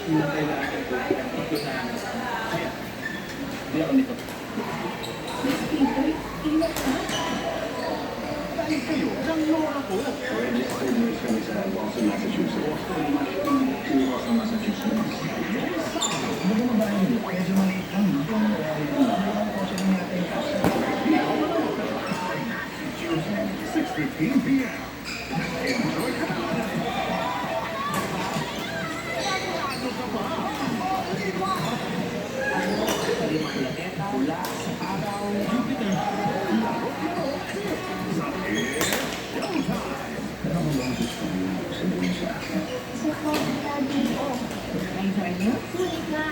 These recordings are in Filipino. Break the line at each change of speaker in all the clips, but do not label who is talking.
Yung kailangan ko, ikusahan ko. Kaya, hindi ako nito.
Dahil kayo ng Lola po.
This administration is Boston, Massachusetts. Boston, Massachusetts.
Bago ba yun? Medyo maliit lang. Kung ang kotse ng natin Tuesday, 6:15 p.m. Enjoy ka! Ano ka ba?
Planeta mula sa araw Jupiter.
Ano mo ang gusto mo sabihin sa akin?
Sa Daddy.
Ang sa inyo?
Sulit na.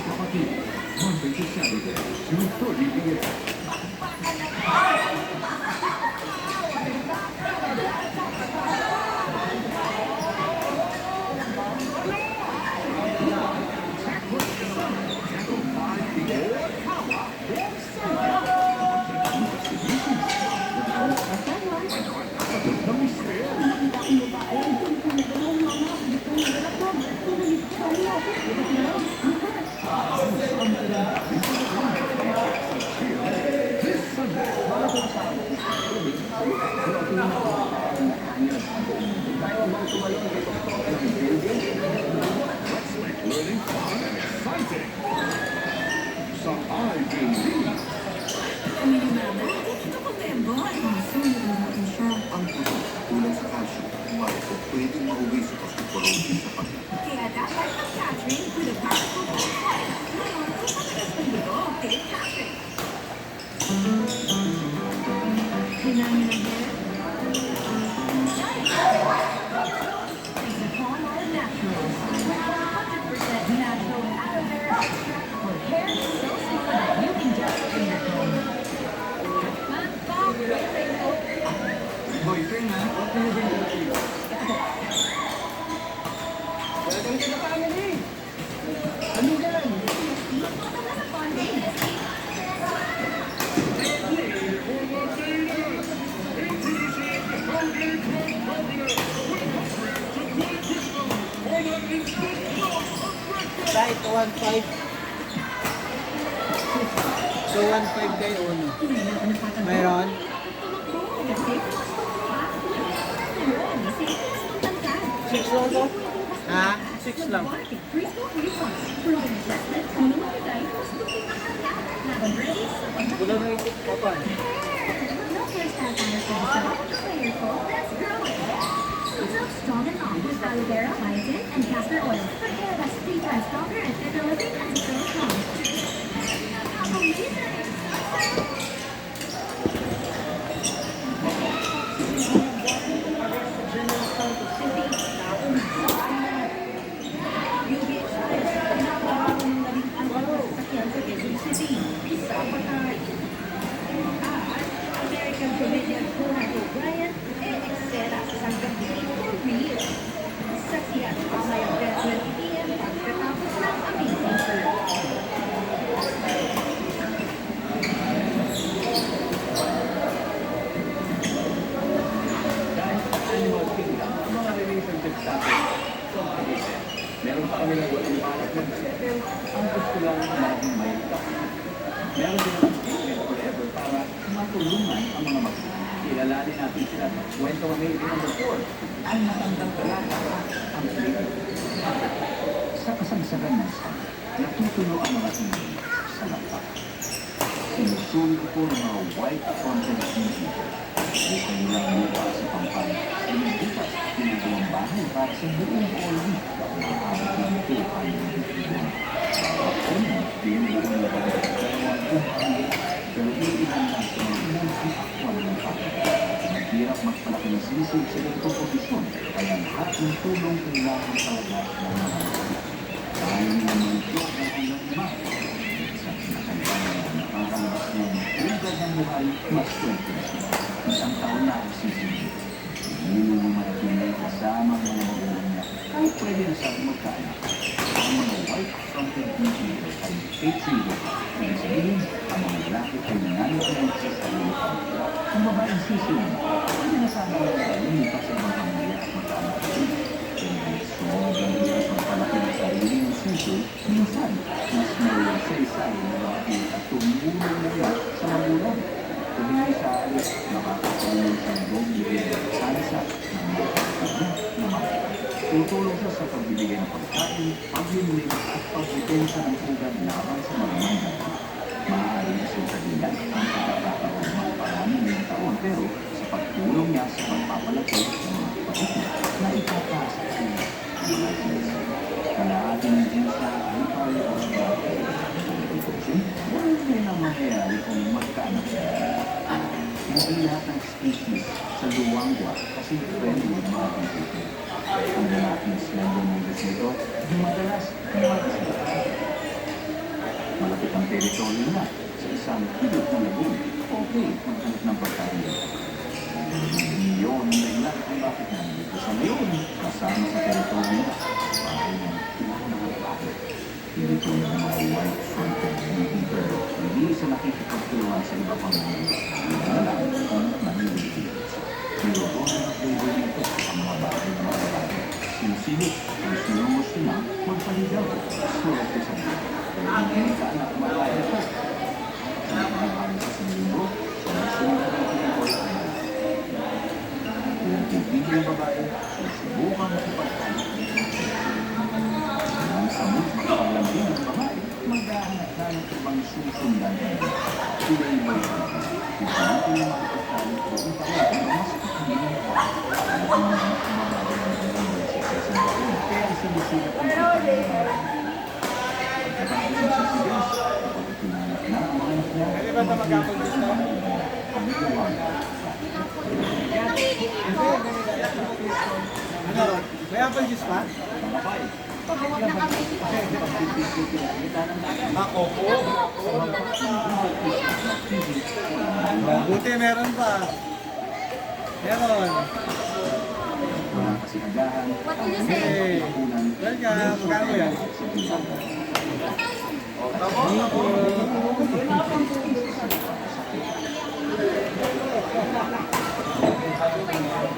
Kapatid, Monday to Saturday, 2:30 p.m. Learning fun and exciting. Sa IBD.
Kami ni Mama, ito ko member.
Kaso, nagagaling siya.
Ang puso, kulang sa calcium, marito, pwedeng mauwi sa osteoporosis sa pagkain.
Kaya dapat ang Catherine with a powerful oil. Ngayon, kapatagas ng dugo kay Catherine.
Kailangan ng hair.
It's a calm all natural. 100% natural aloe vera extract for hair so smooth that you can just clean at home.
Boyfriend ha? Welcome to the family! Ano yan? Kahit 1.5. So 1.5 kayo uno. Mayroon? Six lang to? Ha? Six lang. Wala na ito. Papan.
Strong and long with aloe vera, biotin, and castor oil. For hair that's 3 times stronger and thicker living as it grows strong.
American comedian Conan O'Brien e eksena sa Sanggang for real. Saksiyan ang ngayong 10:20 p.m. pagkatapos ng Amazing Earth.
Dahil sa animal kingdom, ang mga relationships natin, so makagitin. Meron pa kami nagawang parang mag-settle, ang gusto lang maging may kapatid. Meron din ang treatment forever para matulungan ang mga magulang. Kilalanin natin sila sa kwento ng Maybe number 4, ang matandang talata ang sleep.
Sa kasagsagan ng sana, natutulo ang mga hindi sa lapak. Sinusulit ko ng mga white content TV. Bukan nilang lupa sa Pampanga. Pinibukas, ginagawang bahay para sa buong Oli. Maaabot ng 200 billion. Bawat puno, binubuong na ba ng 200, pero iilan lang sa mga multi-actual ng pangit. Mahirap magpalaki ng sisig sa ganitong posisyon, kaya lahat ng tulong kailangan talaga ng mga magulang. Dahil nilang mag-joke ng hanggang iba. Sa kinakailangan na nakakalabas ng tulad ng buhay, mas kwento na sila. Isang taon na ang sisig. Hindi mo matinig kasama ang mga magulang niya.
Kahit
pwede na sa magkaanak. Ang mga white-fronted intruders ay patriot. Ibig sabihin, ang mga lalaki ay nananalig sa sarili pamilya. Ang babaeng sisilin, pwede na sana lumipas sa ibang pamilya at magkaanak rin. Kaya sobrang hirap magpalaki ng sarili ng sisil, minsan, mas may say-say na lalaki at tumulong muna sa magulang. Kung hindi sa alis, nakakatulong siyang doble ng salsa ng mga kanya na mga. Tutulong siya sa pagbibigay ng pagkain, paglinis at pagdepensa ng ugat laban sa mga manggagawa. Maaari na siyang sabihan ang pagkakataon ng parami ng taon pero sa pagtulong niya sa pagpapalaki ng mga kapatid na ipapasa sa mga Diyos. Kalahati ng Diyos na ay pareho sa bagay. Wala na mangyayari kung magkaanak siya. Hindi lahat ng species sa luwangwa kasi friendly ng mga kapatid. Ang lalaking slender mongoose nito, madalas mag-isip. Malapit ang teritoryo nila sa isang higit na lagoon. Okay, maghanap ng pagkain. Yun ang dahilan kung bakit nandito sa ngayon. Kasama sa teritoryo nila. Bahay ng pinakamalaki. Hindi ko na mga white-fronted breeding bird. Hindi sa nakikipagtulungan sa iba pang mga na lang kung nanililigit. Niloto na ang flavor nito ang mga bagay na mga bagay. Sinusilip ang sinumos nila magpaligaw. Swerte sa mga. Pero hindi ka anak malaya ito. Sa mga sa sinimbo, sa nasunod ng pinagol ay kung tibigil ang babae, susubukan mo sa pagkalit. Nang sa mood magpapalambing ang babae, maghahanap na ng ibang susundan nila. Sila yung may pagkalit. Kung saan yung makapagkalit ko, kung tawag ang mas hindi na kaya sinisilip ang pagkakataon sa Diyos, kapag itinanap na ang mga anak niya,
Pwede ba ito magkakondis na?
ang iluwag.
Ano? May apple juice pa? Ako po. Buti meron pa. Meron.
Walang kasigagahan,
What did you say?
Hey.
kapunan,
Welcome. Magkano yan?
sa bilang.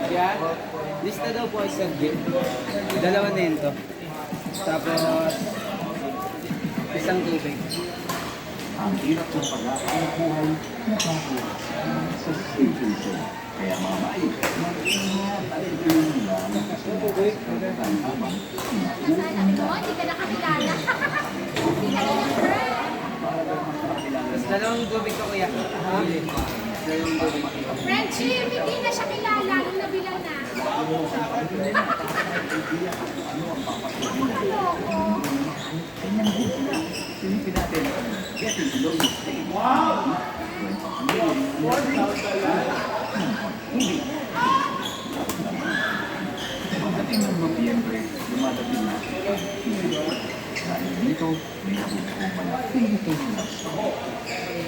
Yan. Lista daw po ay subject. Dalawa nento. Tapos, isang tubig.
Ang hirap ng pag-aakang buhay, nakakawala sa situation. Kaya mga maayos, mag-ingat at ipilin lang ang kasunod sa pagkakaan habang
Sabi ko, hindi ka nakakilala. Hindi ka na friend.
Tapos dalawang tubig ko kuya. Bili. Dalawang tubig.
Friendship, hindi na siya kilala. Nung nabilang na.
Ganyan din sila. Silipin natin, getting to know the state. Wow! Hindi. Pagdating ng Nobyembre, lumadating na dahil dito, may nabubuhay na Philippine love story.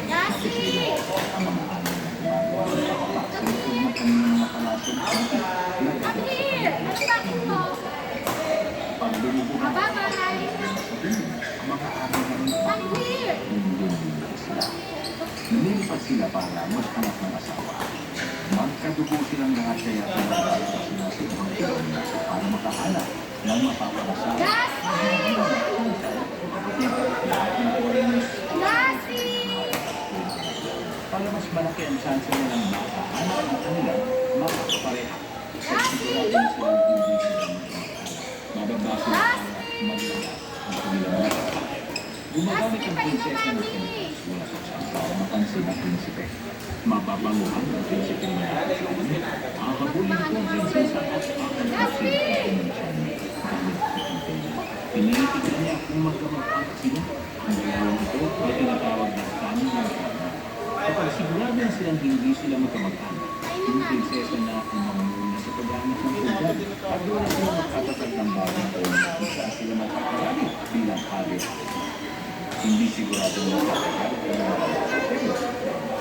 Yasi!
Ang mga anak na gumagawa sa likod ng kanilang mga palasyo.
Come here! Ano bakit mo?
Pag lumubuhan
Aba, mahal.
ang mga anak na rin
Come here!
hindi sila. Lumilipat sila para maghanap ng asawa. Magkadugo silang lahat kaya pinagaya sila sa ibang kilomita para makahanap ng mapapakasawa.
Yasi! Yasi!
Para mas malaki ang chance nilang makahanap ng kanilang makakapareha.
Yasi!
Silang hindi sila magkakaroon. Mababasa ang maglalas ang kanilang nakakaroon. Gumagamit ang prinsesa ng kanilang wala sa chance para mapansin ang prinsipe. Mababanguhan ang prinsipe niya. Makakabulin ko ang prinsesa at makakabulin ang Pinilitignan niya kung magkamag-anak sila. Ang dalawang ito ay tinatawag na kanin ng kanan. Kapag sigurado na silang hindi sila magkamag-anak, yung prinsesa na ang mamuna sa paghanap ng ugat at doon na sila magkatatag ng bagong taon kung saan sila magkakasali bilang hari. Hindi sigurado na magkakasali pero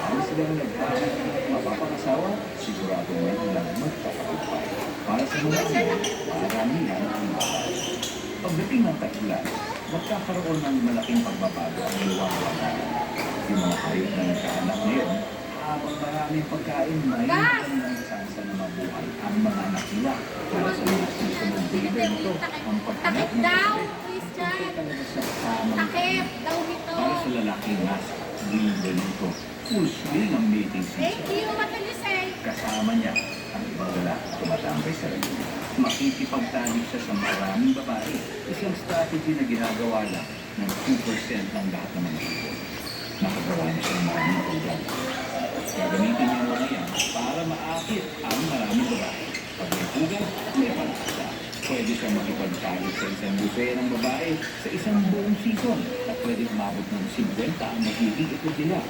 kung silang nagpahanap ng mapapakasawa, sigurado na lang magkakasali. Para sa mga ito, marami yan ang bahay. dahilan, magkakaroon ng malaking pagbabago ang luwang-wala. Yung mga hayop na nagkaanak ngayon, habang maraming pagkain, may kanilang tsansa na mabuhay ang mga anak nila. Para sa mga susunod dito nito, ang pagkanak ng bebe, ito talaga sa tamang
Takip daw nito.
para sa lalaki mas libre nito. Full swing ang mating
Thank
season.
you, Matulisay.
Kasama niya ang ibang lalaki tumatambay sa rin. Makikipagtalik siya sa maraming babae. Isang strategy na ginagawa lang ng 2% ng lahat ng mga ito. Nakagawa niya siya ng maraming program. Gagamitin niya muna yan para maakit ang maraming babae. Pag may pugan, may pagkasa. Pwede siya makipagtalik sa isang buffet ng babae sa isang buong season at pwede umabot ng 50 ang magiging ito nila.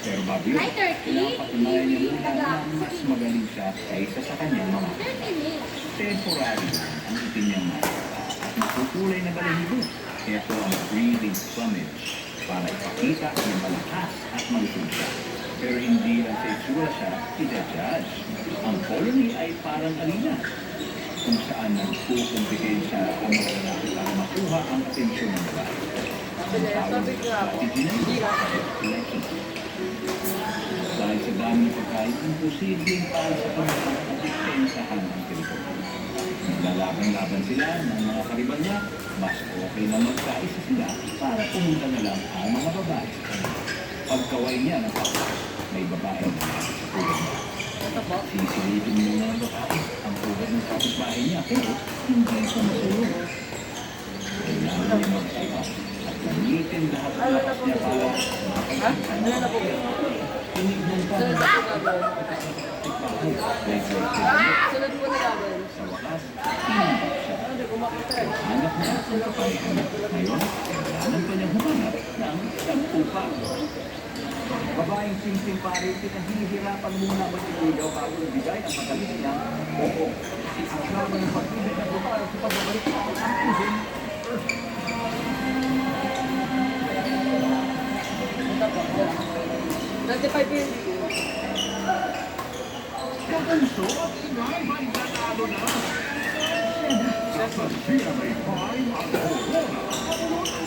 Pero bago yun,
Ay, 30?
kailangan patunayan niya muna na mas magaling siya kaysa sa kanyang mga
30 minutes.
temporary lang ang itin niyang mata at makukulay na balahibo. Ito ang breathing plumage para ipakita na malakas at malusog siya. Pero hindi lang sa itsura siya ita-judge. Ang colony ay parang arena kung saan nagpukumpetensya ang mga lalaki para makuha ang atensyon ng babae. Ang tawag na strategy na ito, selection. Dahil sa dami ng pagkain, imposibleng para sa kanila ang depensahan ang teritoryo. Naglalaban-laban sila ng mga kariban niya, mas okay na magkaisa sila para pumunta na lang ang mga babae sa kanila. Pagkaway niya ng pagkain, may babae na nasa sa pulad niya. Sisilipin muna ng babae ang pulad ng kapitbahay niya, pero hindi siya masulong. Kailangan niya magsipas at gamitin lahat ng lakas niya para makapagsipan na tinignan pa ng
Sunod po na laban.
sa wakas, tinanggap siya. Hanap niya ang kaparehan. Ngayon, kailangan pa niyang humanap ng sampupa. Babaeng simpleng pare, pinahihirapan muna mag-iligaw bago ibigay ang magaling niya. Oo, ang drama ng pag-ibig ng babae sa pagbabalik sa ang pusin.
Nanti 5 yun.
Kapunso at ingay may nanalo na. Sa siya may prime at corona.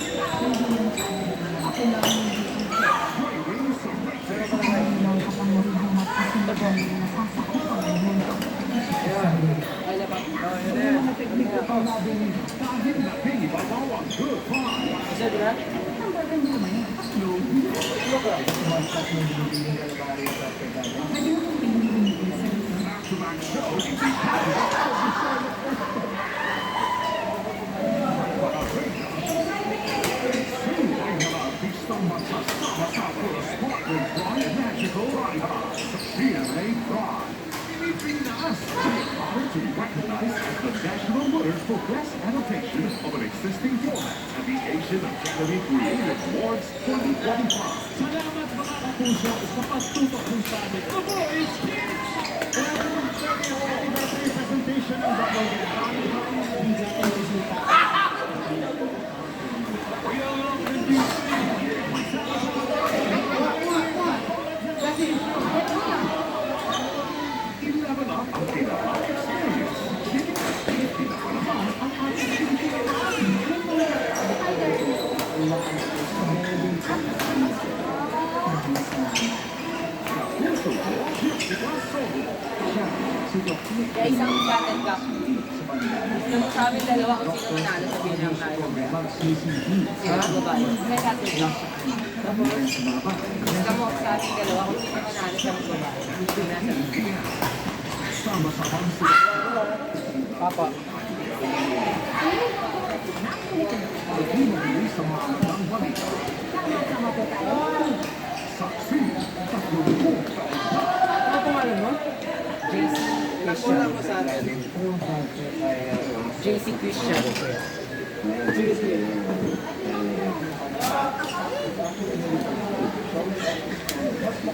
Sabi na?
To recognize as the national winner for best adaptation of an existing format at the Asian Academy Creative Awards 2025. Salamat mga kapuso sa pagtutok ng sa amin. The Boys Kids! Happy birthday presentation ng Double We are introducing Level Up ang Pinaka Experience. Pinaka naman ang ating
Kaya isang shuttle cup. Alam mo sa amin dalawa kung sino manalo sa bilang tayo. Sino ang babae? May shuttle cup. Tapos, gusto mo sa amin dalawa kung sino manalo sa babae.
Sama sa pangsit.
Papa.
Paghinagili sa mga ng balita. Saksi, 30 taon na.
Ano pangalan mo? JC
Nagkulang ko sa atin.
JC Christian.